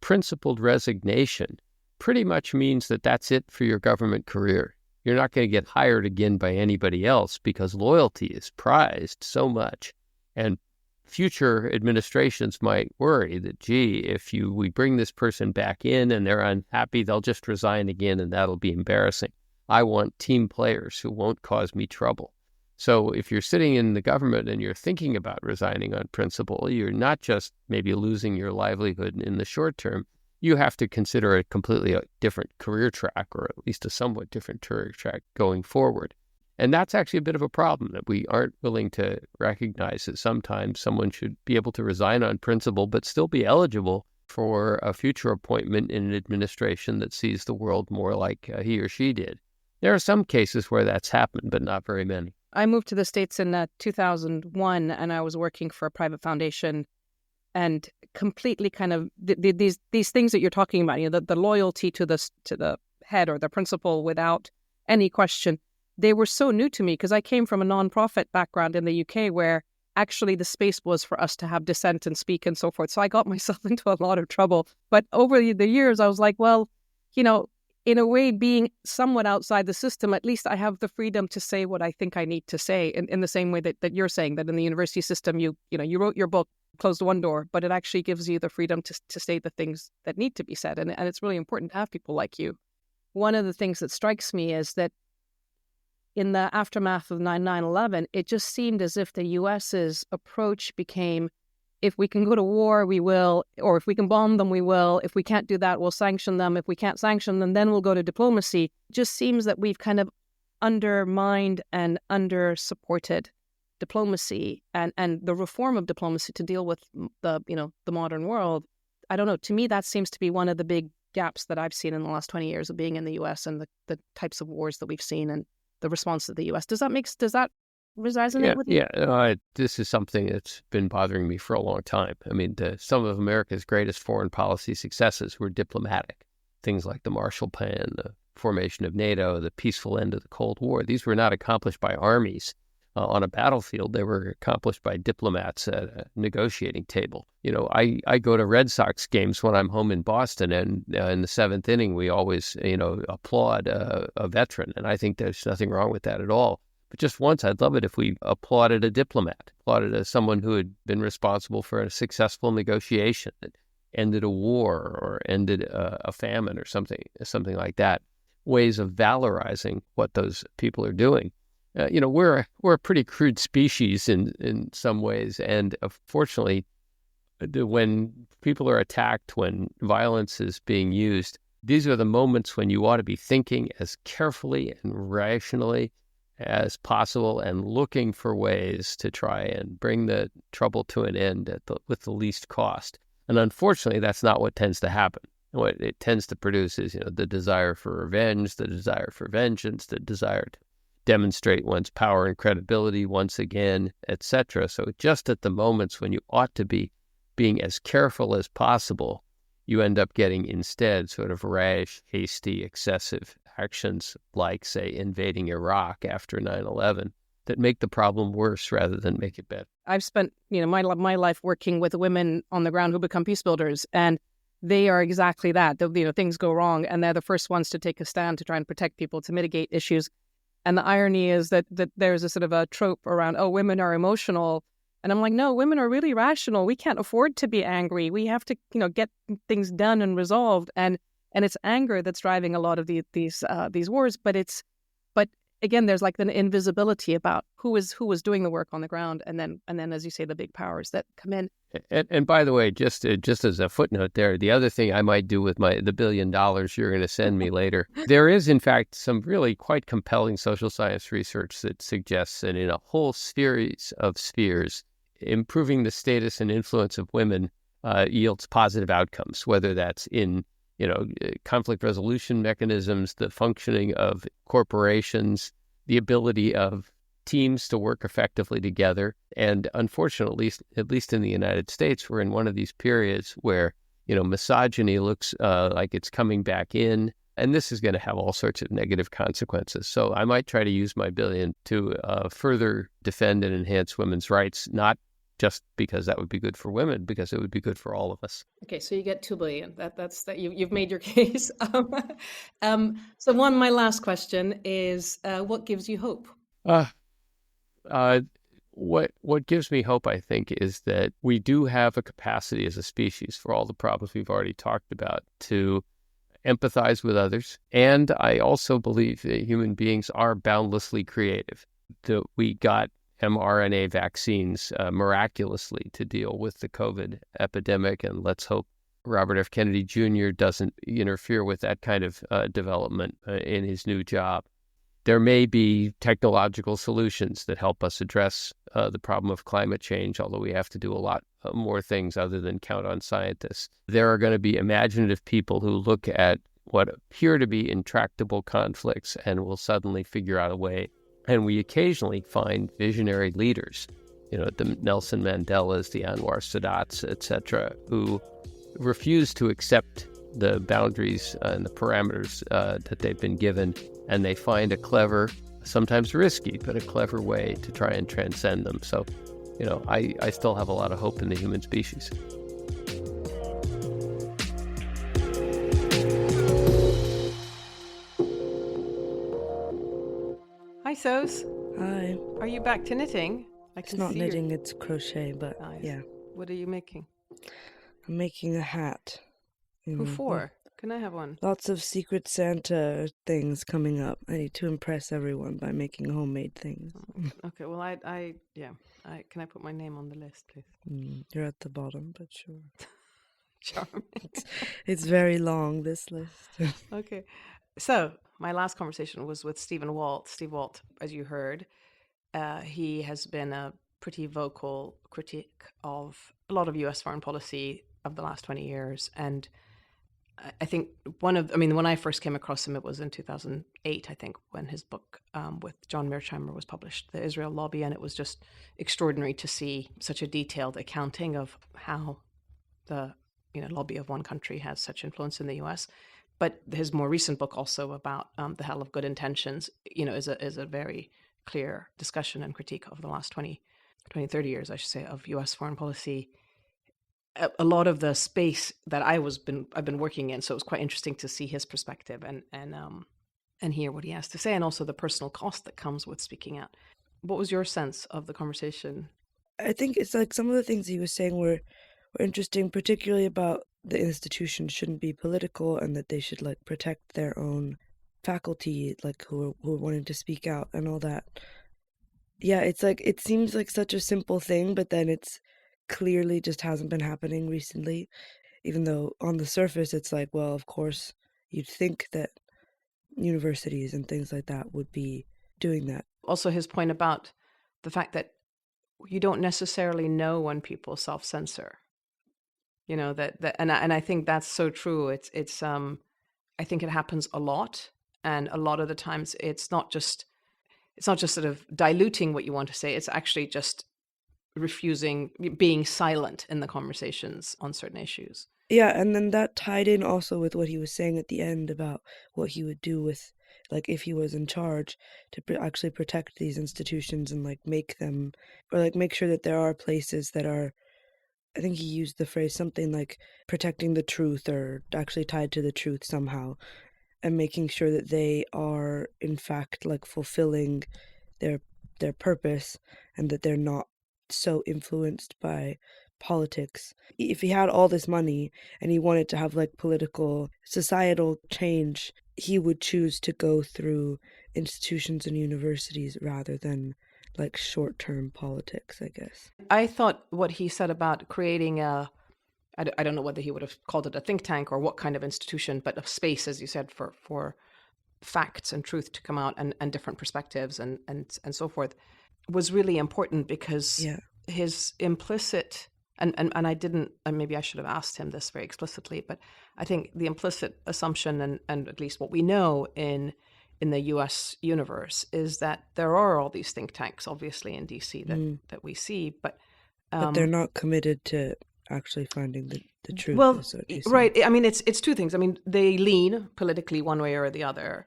principled resignation pretty much means that that's it for your government career. You're not going to get hired again by anybody else because loyalty is prized so much. And future administrations might worry that, if we bring this person back in and they're unhappy, they'll just resign again and that'll be embarrassing. I want team players who won't cause me trouble. So if you're sitting in the government and you're thinking about resigning on principle, you're not just maybe losing your livelihood in the short term. You have to consider a completely different career track, or at least a somewhat different career track going forward. And that's actually a bit of a problem, that we aren't willing to recognize that sometimes someone should be able to resign on principle, but still be eligible for a future appointment in an administration that sees the world more like he or she did. There are some cases where that's happened, but not very many. I moved to the States in 2001, and I was working for a private foundation, and completely kind of these things that you're talking about, the loyalty to the head or the principal without any question. They were so new to me because I came from a nonprofit background in the UK where actually the space was for us to have dissent and speak and so forth. So I got myself into a lot of trouble. But over the years, I was like, well, in a way, being somewhat outside the system, at least I have the freedom to say what I think I need to say in the same way that you're saying that in the university system, you wrote your book, closed one door, but it actually gives you the freedom to say the things that need to be said. And it's really important to have people like you. One of the things that strikes me is that in the aftermath of 9/11, it just seemed as if the U.S.'s approach became, if we can go to war, we will, or if we can bomb them, we will. If we can't do that, we'll sanction them. If we can't sanction them, then we'll go to diplomacy. It just seems that we've kind of undermined and under-supported diplomacy and the reform of diplomacy to deal with the modern world. I don't know. To me, that seems to be one of the big gaps that I've seen in the last 20 years of being in the U.S. and the types of wars that we've seen and the response of the U.S. Does that resonate with you? Yeah. This is something that's been bothering me for a long time. I mean, some of America's greatest foreign policy successes were diplomatic. Things like the Marshall Plan, the formation of NATO, the peaceful end of the Cold War. These were not accomplished by armies on a battlefield. They were accomplished by diplomats at a negotiating table. I go to Red Sox games when I'm home in Boston, and in the seventh inning, we always, applaud a veteran. And I think there's nothing wrong with that at all. But just once, I'd love it if we applauded a diplomat, applauded as someone who had been responsible for a successful negotiation that ended a war or ended a famine or something like that. Ways of valorizing what those people are doing. We're a pretty crude species in some ways, and fortunately, when people are attacked, when violence is being used, these are the moments when you ought to be thinking as carefully and rationally as possible and looking for ways to try and bring the trouble to an end with the least cost. And unfortunately, that's not what tends to happen. What it tends to produce is, the desire for revenge, the desire for vengeance, the desire to demonstrate one's power and credibility once again, etc. So just at the moments when you ought to be being as careful as possible, you end up getting instead sort of rash, hasty, excessive actions like, say, invading Iraq after 9/11 that make the problem worse rather than make it better. I've spent, my life working with women on the ground who become peace builders, and they are exactly that. Things go wrong, and they're the first ones to take a stand to try and protect people, to mitigate issues. And the irony is that there's a sort of a trope around, women are emotional. And I'm like, no, women are really rational. We can't afford to be angry. We have to, get things done and resolved. And it's anger that's driving a lot of these wars. But again, there's like an invisibility about who is doing the work on the ground, and then as you say, the big powers that come in. And by the way, just as a footnote there, the other thing I might do with the $1 billion you're going to send me later, there is in fact some really quite compelling social science research that suggests that in a whole series of spheres, improving the status and influence of women yields positive outcomes, whether that's in conflict resolution mechanisms, the functioning of corporations, the ability of teams to work effectively together. And unfortunately, at least in the United States, we're in one of these periods where, misogyny looks like it's coming back in. And this is going to have all sorts of negative consequences. So I might try to use my $1 billion to further defend and enhance women's rights, not just because that would be good for women, because it would be good for all of us. Okay, so you get $2 billion. That's you've made your case. So my last question is, what gives you hope? What gives me hope, I think, is that we do have a capacity as a species, for all the problems we've already talked about, to empathize with others. And I also believe that human beings are boundlessly creative. That we got mRNA vaccines miraculously to deal with the COVID epidemic, and let's hope Robert F. Kennedy Jr. doesn't interfere with that kind of development in his new job. There may be technological solutions that help us address the problem of climate change, although we have to do a lot more things other than count on scientists. There are going to be imaginative people who look at what appear to be intractable conflicts and will suddenly figure out a way. And we occasionally find visionary leaders, the Nelson Mandelas, the Anwar Sadats, etc., who refuse to accept the boundaries and the parameters that they've been given, and they find a clever, sometimes risky, but a clever way to try and transcend them. So, I still have a lot of hope in the human species. Hi, Sos. Hi. Are you back to knitting? It's not knitting, it's crochet, but Nice. yeah. What are you making? I'm making a hat. Who for? Can I have one? Lots of Secret Santa things coming up. I need to impress everyone by making homemade things. Okay, well, can I put my name on the list, please? You're at the bottom, but sure. Charming. It's very long, this list. Okay. So, my last conversation was with Stephen Walt. Steve Walt, as you heard, he has been a pretty vocal critic of a lot of U.S. foreign policy of the last 20 years. And I think when I first came across him, it was in 2008, I think, when his book with John Mearsheimer was published, The Israel Lobby. And it was just extraordinary to see such a detailed accounting of how the lobby of one country has such influence in the U.S. But his more recent book, also about the hell of good intentions, is a very clear discussion and critique of the last 20, 30 years, I should say, of U.S. foreign policy. A lot of the space that I've been working in, so it was quite interesting to see his perspective and hear what he has to say, and also the personal cost that comes with speaking out. What was your sense of the conversation? I think it's like some of the things he was saying were interesting, particularly about the institutions shouldn't be political and that they should like protect their own faculty, like who are wanting to speak out and all that. Yeah, it's like it seems like such a simple thing, but then it's clearly just hasn't been happening recently, even though on the surface it's like, well, of course you'd think that universities and things like that would be doing that. Also his point about the fact that you don't necessarily know when people self-censor, and I think that's so true. It's I think it happens a lot, and a lot of the times it's not just sort of diluting what you want to say, it's actually just refusing, being silent in the conversations on certain issues. Yeah, and then that tied in also with what he was saying at the end about what he would do with, like, if he was in charge, to actually protect these institutions and, like, make them, or, like, make sure that there are places that are, I think he used the phrase something like protecting the truth or actually tied to the truth somehow, and making sure that they are, in fact, like, fulfilling their purpose and that they're not so influenced by politics. If he had all this money and he wanted to have like political, societal change, he would choose to go through institutions and universities rather than like short-term politics, I guess. I thought what he said about creating I don't know whether he would have called it a think tank or what kind of institution, but a space, as you said, for facts and truth to come out and different perspectives and so forth, was really important because his implicit, and I didn't, and maybe I should have asked him this very explicitly, but I think the implicit assumption and at least what we know in the US universe is that there are all these think tanks, obviously in DC that we see, but they're not committed to actually finding the truth. Well, right. I mean, it's two things. I mean, they lean politically one way or the other,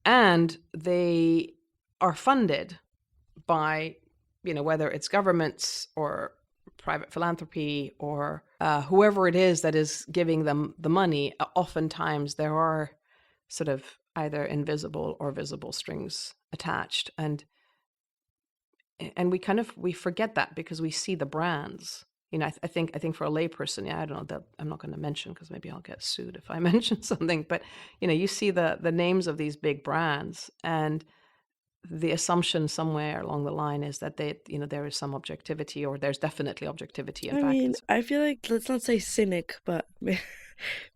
and they are funded by, whether it's governments or private philanthropy or whoever it is that is giving them the money. Oftentimes there are sort of either invisible or visible strings attached, and we forget that because we see the brands. I think for a layperson, I don't know, that I'm not going to mention because maybe I'll get sued if I mention something, but you see the names of these big brands, and the assumption somewhere along the line is that there is some objectivity, or there's definitely objectivity. In fact, I feel like, let's not say cynic, but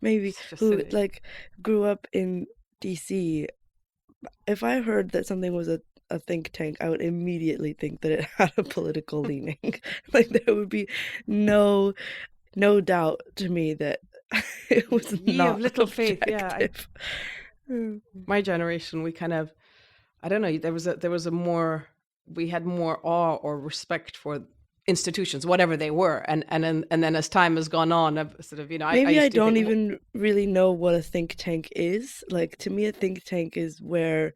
maybe who cynic, like grew up in DC. If I heard that something was a think tank, I would immediately think that it had a political leaning. Like there would be no doubt to me that it was not little objective. Faith. Yeah, my generation, we kind of, I don't know, we had more awe or respect for institutions, whatever they were, and then as time has gone on, I've sort of, maybe I don't even really know what a think tank is. Like, to me, a think tank is where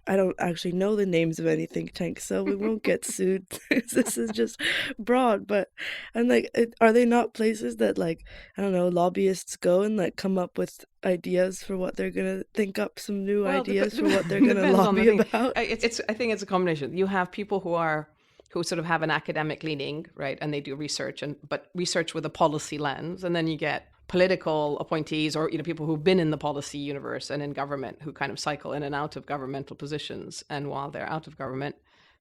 I don't actually know the names of any think tanks, so we won't get sued. This is just broad, but I'm like, are they not places that, like, I don't know, lobbyists go and like come up with ideas for what they're gonna think up some new ideas for what they're gonna depends on the lobby thing. about? I think it's a combination. You have people who sort of have an academic leaning, right, and they do research, but research with a policy lens, and then you get political appointees or people who've been in the policy universe and in government who kind of cycle in and out of governmental positions, and while they're out of government,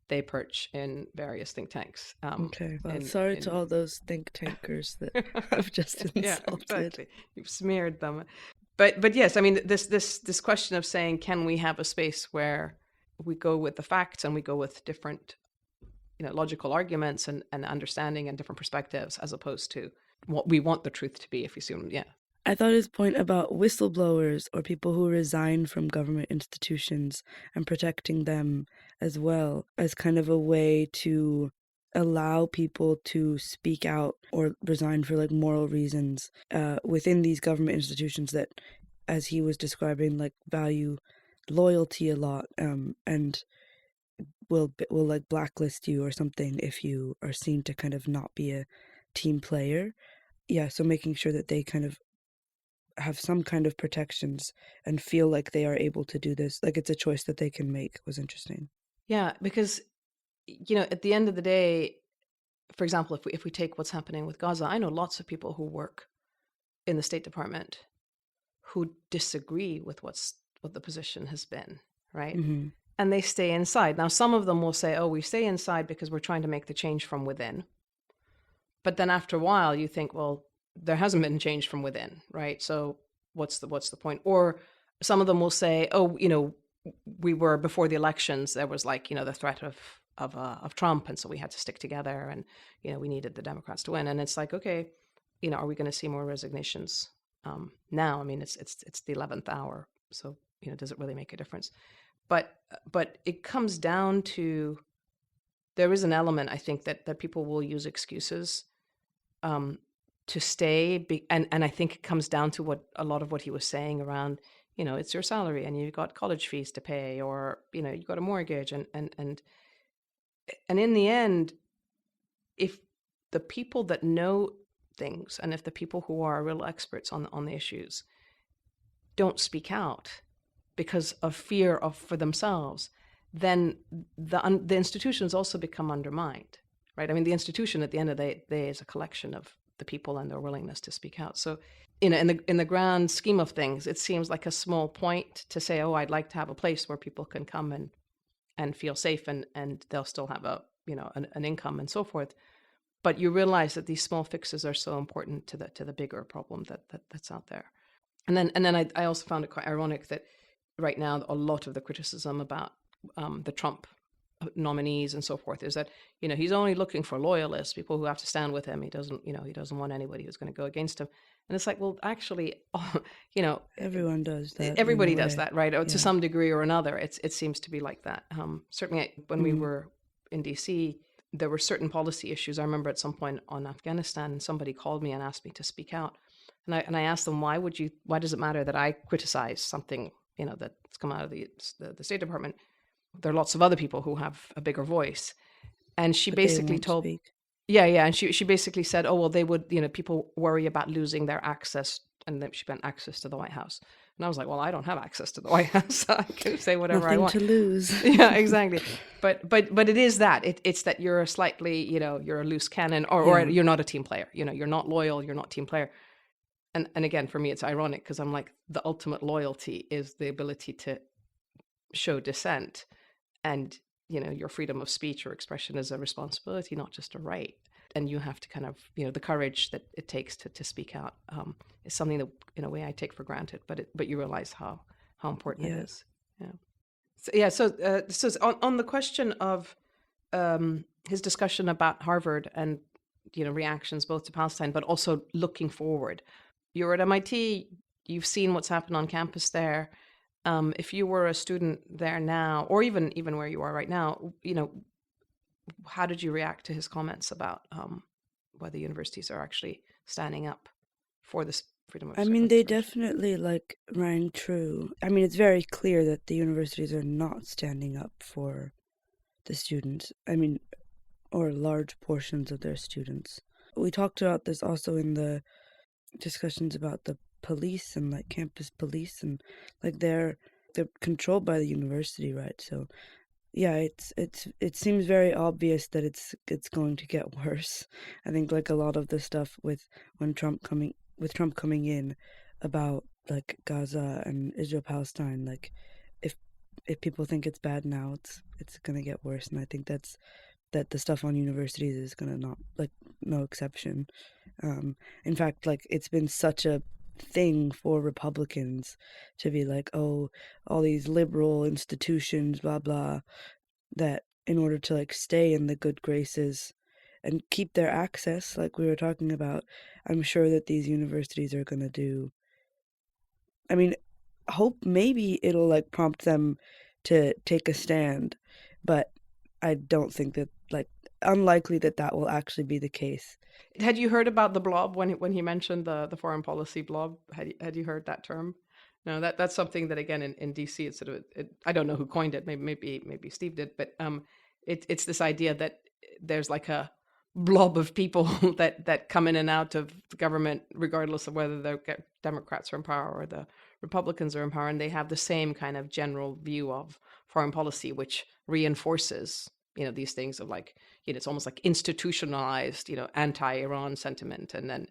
they perch in various think tanks. Okay, well, sorry to all those think tankers that I've just insulted. Yeah, exactly. You've smeared them. But yes, I mean, this question of saying, can we have a space where we go with the facts and we go with different logical arguments and understanding and different perspectives, as opposed to what we want the truth to be, if you assume, yeah. I thought his point about whistleblowers or people who resign from government institutions and protecting them as well as kind of a way to allow people to speak out or resign for like moral reasons within these government institutions that, as he was describing, like value loyalty a lot and will like blacklist you or something if you are seen to kind of not be a team player. Yeah, so making sure that they kind of have some kind of protections and feel like they are able to do this, like it's a choice that they can make, was interesting. Yeah, because at the end of the day, for example, if we take what's happening with Gaza, I know lots of people who work in the State Department who disagree with what the position has been, right? Mm-hmm. And they stay inside. Now, some of them will say, oh, we stay inside because we're trying to make the change from within. But then after a while, you think, well, there hasn't been change from within, right? So what's the point? Or some of them will say, oh, we were, before the elections, there was like, the threat of Trump, and so we had to stick together, and we needed the Democrats to win. And it's like, okay, are we going to see more resignations now? I mean, it's the 11th hour, so does it really make a difference? But it comes down to, there is an element, I think, that people will use excuses to stay, and I think it comes down to what a lot of what he was saying around, it's your salary and you've got college fees to pay, or you've got a mortgage, and in the end, if the people that know things, and if the people who are real experts on the issues don't speak out because of fear for themselves, then the institutions also become undermined, right? I mean, the institution at the end of the day is a collection of the people and their willingness to speak out. So, in the grand scheme of things, it seems like a small point to say, oh, I'd like to have a place where people can come and feel safe, and they'll still have an income and so forth. But you realize that these small fixes are so important to the bigger problem that's out there. And then I also found it quite ironic that right now a lot of the criticism about the Trump nominees and so forth is that he's only looking for loyalists, people who have to stand with him. He doesn't want anybody who's going to go against him. And it's like, well, actually, everyone does that. Everybody does that, right? Yeah. To some degree or another. It seems to be like that. Certainly, when we were in DC, there were certain policy issues. I remember at some point on Afghanistan, somebody called me and asked me to speak out, and I asked them, why does it matter that I criticize something that's come out of the State Department? There are lots of other people who have a bigger voice. And she basically told, and she basically said, oh, well, they would, people worry about losing their access, and then she meant access to the White House. And I was like, well, I don't have access to the White House, so I can say whatever I want. Nothing to lose. Yeah, exactly. But it is that it's that you're a slightly, you're a loose cannon, or you're not a team player. You're not loyal. You're not team player. And again, for me, it's ironic because I'm like, the ultimate loyalty is the ability to show dissent, and your freedom of speech or expression is a responsibility, not just a right. And you have to kind of, the courage that it takes to speak out is something that, in a way, I take for granted. But you realize how important it is. Yeah. So on the question of his discussion about Harvard and reactions both to Palestine, but also looking forward. You're at MIT. You've seen what's happened on campus there. If you were a student there now, or even where you are right now, how did you react to his comments about whether universities are actually standing up for freedom of I mean, they expression. definitely rang true. I mean, it's very clear that the universities are not standing up for the students. I mean, or large portions of their students. We talked about this also in the discussions about the police and campus police, and they're controlled by the university, right? So yeah, it seems very obvious that it's going to get worse. I think a lot of the stuff with Trump coming in about Gaza and Israel Palestine, if people think it's bad now, it's gonna get worse, and I think that the stuff on universities is gonna not no exception. In fact, it's been such a thing for Republicans to be oh, all these liberal institutions, blah blah, that in order to stay in the good graces and keep their access, like we were talking about, I'm sure that these universities are gonna do. I mean, hope maybe it'll prompt them to take a stand, but I don't think that unlikely that will actually be the case. Had you heard about the blob when he mentioned the foreign policy blob? Had you heard that term? No, that's something that again in DC it's sort of I don't know who coined it. Maybe Steve did, but it's this idea that there's a blob of people that come in and out of the government regardless of whether the Democrats are in power or the Republicans are in power, and they have the same kind of general view of foreign policy, which reinforces these things of it's almost institutionalized anti-Iran sentiment, and then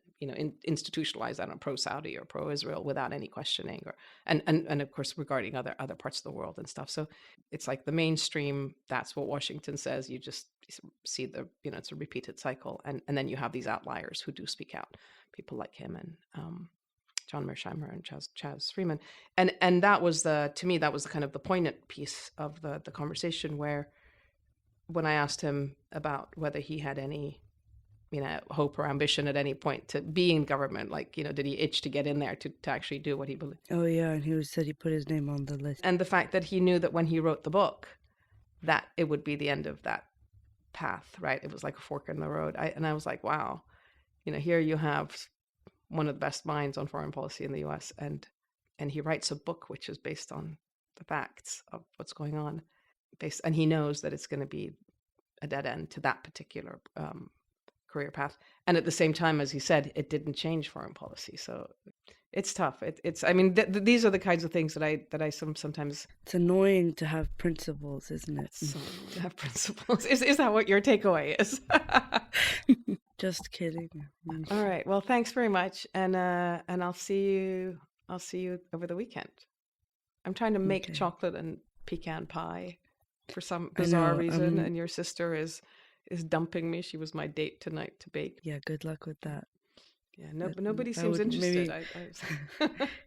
institutionalized pro-Saudi or pro-Israel without any questioning, or and of course regarding other parts of the world and stuff. So it's the mainstream, that's what Washington says. You just see it's a repeated cycle, and then you have these outliers who do speak out, people like him and John Mearsheimer and Chaz Freeman, and that was to me that was the kind of the poignant piece of the conversation, where when I asked him about whether he had any, hope or ambition at any point to be in government, did he itch to get in there to actually do what he believed? Oh yeah, and he said he put his name on the list. And the fact that he knew that when he wrote the book, that it would be the end of that path, right? It was like a fork in the road. I was like, wow, here you have one of the best minds on foreign policy in the U.S. and he writes a book which is based on the facts of what's going on. And he knows that it's going to be a dead end to that particular career path. And at the same time, as he said, it didn't change foreign policy. So it's tough. These are the kinds of things that I sometimes. It's annoying to have principles, isn't it? It's so annoying to have principles. Is that what your takeaway is? Just kidding. All right. Well, thanks very much, and I'll see you over the weekend. I'm trying to make chocolate and pecan pie for some bizarre reason, and your sister is dumping me. She was my date tonight to bake. Yeah, good luck with that. Yeah, nobody seems interested.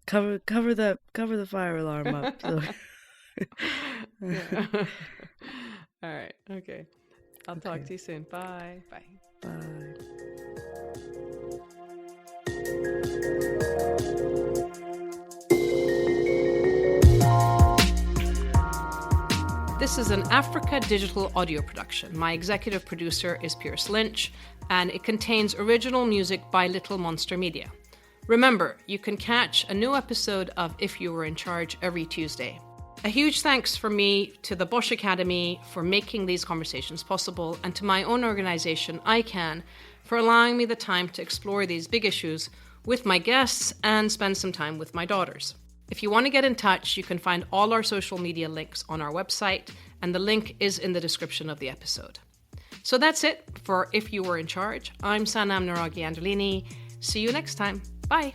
Cover the fire alarm up. So. Yeah. All right. Okay. I'll talk to you soon. Bye. Bye. Bye. This is an Africa Digital audio production. My executive producer is Pierce Lynch, and it contains original music by Little Monster Media. Remember, you can catch a new episode of If You Were in Charge every Tuesday. A huge thanks from me to the Bosch Academy for making these conversations possible, and to my own organization, ICANN, for allowing me the time to explore these big issues with my guests and spend some time with my daughters. If you want to get in touch, you can find all our social media links on our website, and the link is in the description of the episode. So that's it for If You Were in Charge. I'm Sanam Naraghi Anderlini. See you next time. Bye.